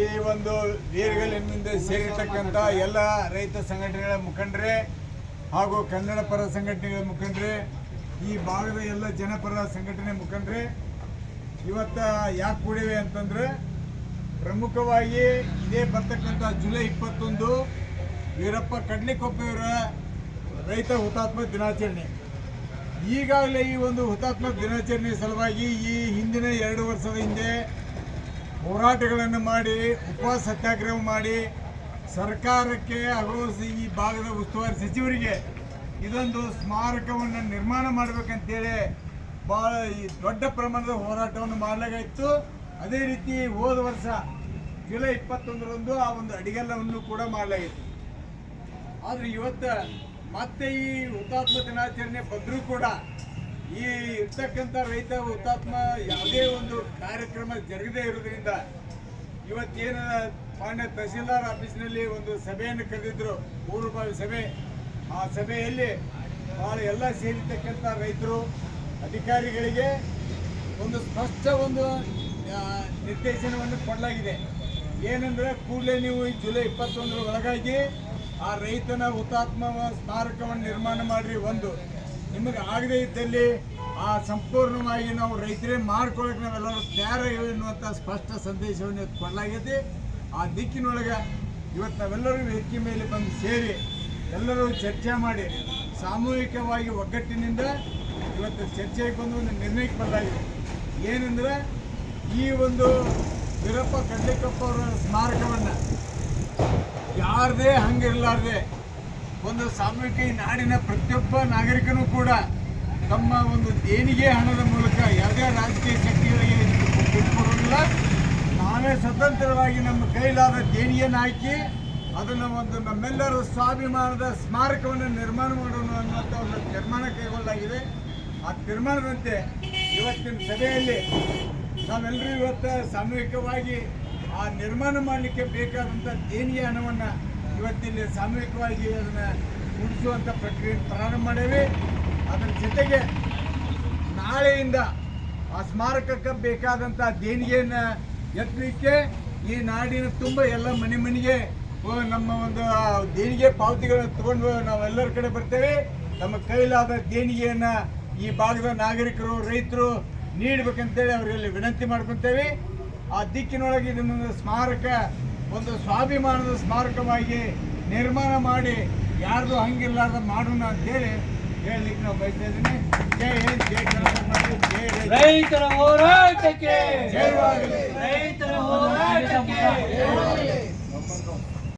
ಈ ಒಂದು ವೀರಗಲ್ಲಿನಿಂದ ಸೇರಿರ್ತಕ್ಕಂಥ ಎಲ್ಲ ರೈತ ಸಂಘಟನೆಗಳ ಮುಖಂಡರೇ ಹಾಗೂ ಕನ್ನಡ ಪರ ಸಂಘಟನೆಗಳ ಮುಖಂಡರೇ, ಈ ಭಾಗದ ಎಲ್ಲ ಜನಪರ ಸಂಘಟನೆ ಮುಖಂಡರೇ ಇವತ್ತ ಯಾಕೆ ಕೂಡಿವೆ ಅಂತಂದ್ರೆ, ಪ್ರಮುಖವಾಗಿ ಇದೇ ಬರ್ತಕ್ಕಂಥ ಜುಲೈ 21 ವೀರಪ್ಪ ಕಡ್ಲಿಕೊಪ್ಪೆಯವರ ರೈತ ಹುತಾತ್ಮ ದಿನಾಚರಣೆ. ಈಗಾಗಲೇ ಈ ಒಂದು ಹುತಾತ್ಮ ದಿನಾಚರಣೆ ಸಲುವಾಗಿ ಈ ಹಿಂದಿನ 2 ವರ್ಷದ ಹಿಂದೆ ಹೋರಾಟಗಳನ್ನು ಮಾಡಿ, ಉಪವಾಸ ಸತ್ಯಾಗ್ರಹ ಮಾಡಿ, ಸರ್ಕಾರಕ್ಕೆ ಹಾಗೂ ಈ ಭಾಗದ ಉಸ್ತುವಾರಿ ಸಚಿವರಿಗೆ ಇದೊಂದು ಸ್ಮಾರಕವನ್ನು ನಿರ್ಮಾಣ ಮಾಡಬೇಕಂತೇಳಿ ಭಾಳ ದೊಡ್ಡ ಪ್ರಮಾಣದ ಹೋರಾಟವನ್ನು ಮಾಡಲಾಗಿತ್ತು. ಅದೇ ರೀತಿ ಹೋದ ವರ್ಷ ಜುಲೈ 21ರಂದು ಆ ಒಂದು ಅಡಿಗಲ್ಲವನ್ನು ಕೂಡ ಮಾಡಲಾಗಿತ್ತು. ಆದರೆ ಇವತ್ತು ಮತ್ತೆ ಈ ಹುತಾತ್ಮ ದಿನಾಚರಣೆ ಬಂದರೂ ಕೂಡ ಈ ಇರ್ತಕ್ಕಂಥ ರೈತ ಹುತಾತ್ಮ ಯಾವುದೇ ಒಂದು ಕಾರ್ಯಕ್ರಮ ಜರುಗದೇ ಇರೋದ್ರಿಂದ ಇವತ್ತೇನು ಮಾನ್ಯ ತಹಸೀಲ್ದಾರ್ ಆಫೀಸ್ನಲ್ಲಿ ಒಂದು ಸಭೆಯನ್ನು ಕರೆದಿದ್ರು, ಪೂರ್ವಭಾವಿ ಸಭೆ. ಆ ಸಭೆಯಲ್ಲಿ ಭಾಳ ಎಲ್ಲ ಸೇರಿರ್ತಕ್ಕಂಥ ರೈತರು ಅಧಿಕಾರಿಗಳಿಗೆ ಒಂದು ಸ್ಪಷ್ಟ ಒಂದು ನಿರ್ದೇಶನವನ್ನು ಕೊಡಲಾಗಿದೆ. ಏನಂದರೆ, ಕೂಡಲೇ ನೀವು ಈ ಜುಲೈ 21ರ ಒಳಗಾಗಿ ಆ ರೈತನ ಹುತಾತ್ಮ ಸ್ಮಾರಕವನ್ನು ನಿರ್ಮಾಣ ಮಾಡಿರಿ. ಒಂದು ನಿಮಗೆ ಆಗದೇ ಇದ್ದಲ್ಲಿ ಆ ಸಂಪೂರ್ಣವಾಗಿ ನಾವು ರೈತರೇ ಮಾಡ್ಕೊಳ್ಳೋಕೆ ನಾವೆಲ್ಲರೂ ತಯಾರಾಗಿವೆ ಎನ್ನುವಂಥ ಸ್ಪಷ್ಟ ಸಂದೇಶವನ್ನು ಕೊಡಲಾಗಿದೆ. ಆ ದಿಕ್ಕಿನೊಳಗೆ ಇವತ್ತು ನಾವೆಲ್ಲರೂ ವೇದಿಕೆ ಮೇಲೆ ಬಂದು ಸೇರಿ ಎಲ್ಲರೂ ಚರ್ಚೆ ಮಾಡಿ ಸಾಮೂಹಿಕವಾಗಿ ಒಗ್ಗಟ್ಟಿನಿಂದ ಇವತ್ತು ಚರ್ಚೆಗೆ ಬಂದು ಒಂದು ನಿರ್ಣಯಕ್ಕೆ ಬರಲಾಗಿದೆ. ಏನಂದರೆ, ಈ ಒಂದು ವೀರಪ್ಪ ಕಡ್ಲಿಕೊಪ್ಪ ಅವರ ಸ್ಮಾರಕವನ್ನು ಯಾರದೇ ಹಂಗಿರಲಾರ್ದೆ ಒಂದು ಸಾಮೂಹಿಕ ಈ ನಾಡಿನ ಪ್ರತಿಯೊಬ್ಬ ನಾಗರಿಕನೂ ಕೂಡ ತಮ್ಮ ಒಂದು ದೇಣಿಗೆ ಹಣದ ಮೂಲಕ ಯಾವುದೇ ರಾಜಕೀಯ ಶಕ್ತಿಗಳಿಗೆ ಬಿಟ್ಟುಕೊಡೋದಿಲ್ಲ, ನಾವೇ ಸ್ವತಂತ್ರವಾಗಿ ನಮ್ಮ ಕೈಲಾದ ದೇಣಿಗೆಯನ್ನು ಹಾಕಿ ಅದನ್ನು ಒಂದು ನಮ್ಮೆಲ್ಲರ ಸ್ವಾಭಿಮಾನದ ಸ್ಮಾರಕವನ್ನು ನಿರ್ಮಾಣ ಮಾಡೋಣ ಅನ್ನುವಂಥ ಒಂದು ತೀರ್ಮಾನ ಕೈಗೊಳ್ಳಲಾಗಿದೆ. ಆ ತೀರ್ಮಾನದಂತೆ ಇವತ್ತಿನ ಸಭೆಯಲ್ಲಿ ನಾವೆಲ್ಲರೂ ಇವತ್ತು ಸಾಮೂಹಿಕವಾಗಿ ಆ ನಿರ್ಮಾಣ ಮಾಡಲಿಕ್ಕೆ ಬೇಕಾದಂಥ ದೇಣಿಗೆ ಹಣವನ್ನು ಇವತ್ತಿಲ್ಲಿ ಸಾಮೂಹಿಕವಾಗಿ ಅದನ್ನು ಉಳಿಸುವಂಥ ಪ್ರಕ್ರಿಯೆ ಪ್ರಾರಂಭ ಮಾಡೇವೆ. ಅದರ ಜೊತೆಗೆ ನಾಳೆಯಿಂದ ಆ ಸ್ಮಾರಕಕ್ಕೆ ಬೇಕಾದಂಥ ದೇಣಿಗೆಯನ್ನು ಎತ್ತಲಿಕ್ಕೆ ಈ ನಾಡಿನ ತುಂಬ ಎಲ್ಲ ಮನೆ ಮನೆಗೆ ನಮ್ಮ ಒಂದು ದೇಣಿಗೆ ಪಾವತಿಗಳನ್ನು ತಗೊಂಡು ನಾವೆಲ್ಲರ ಕಡೆ ಬರ್ತೇವೆ. ನಮ್ಮ ಕೈಲಾದ ದೇಣಿಗೆಯನ್ನು ಈ ಭಾಗದ ನಾಗರಿಕರು, ರೈತರು ನೀಡಬೇಕಂತೇಳಿ ಅವರಲ್ಲಿ ವಿನಂತಿ ಮಾಡ್ಕೊತೇವೆ. ಆ ದಿಕ್ಕಿನೊಳಗೆ ಇದನ್ನು ಸ್ಮಾರಕ ಒಂದು ಸ್ವಾಭಿಮಾನದ ಸ್ಮಾರಕವಾಗಿ ನಿರ್ಮಾಣ ಮಾಡಿ ಯಾರ್ದು ಹಂಗಿಲ್ಲಾರ್ದ ಮಾಡೋಣ ಅಂತೇಳಿ ಹೇಳಲಿಕ್ಕೆ ನಾವು ಬಯಸ್ತಾ ಇದ್ದೀನಿ. ಜೈ ಹಿಂದ್, ಜೈ ಕರ್ನಾಟಕ, ಜೈ ರೈತರ ಹೋರಾಟಕ್ಕೆ ಜಯವಾಗಲಿ.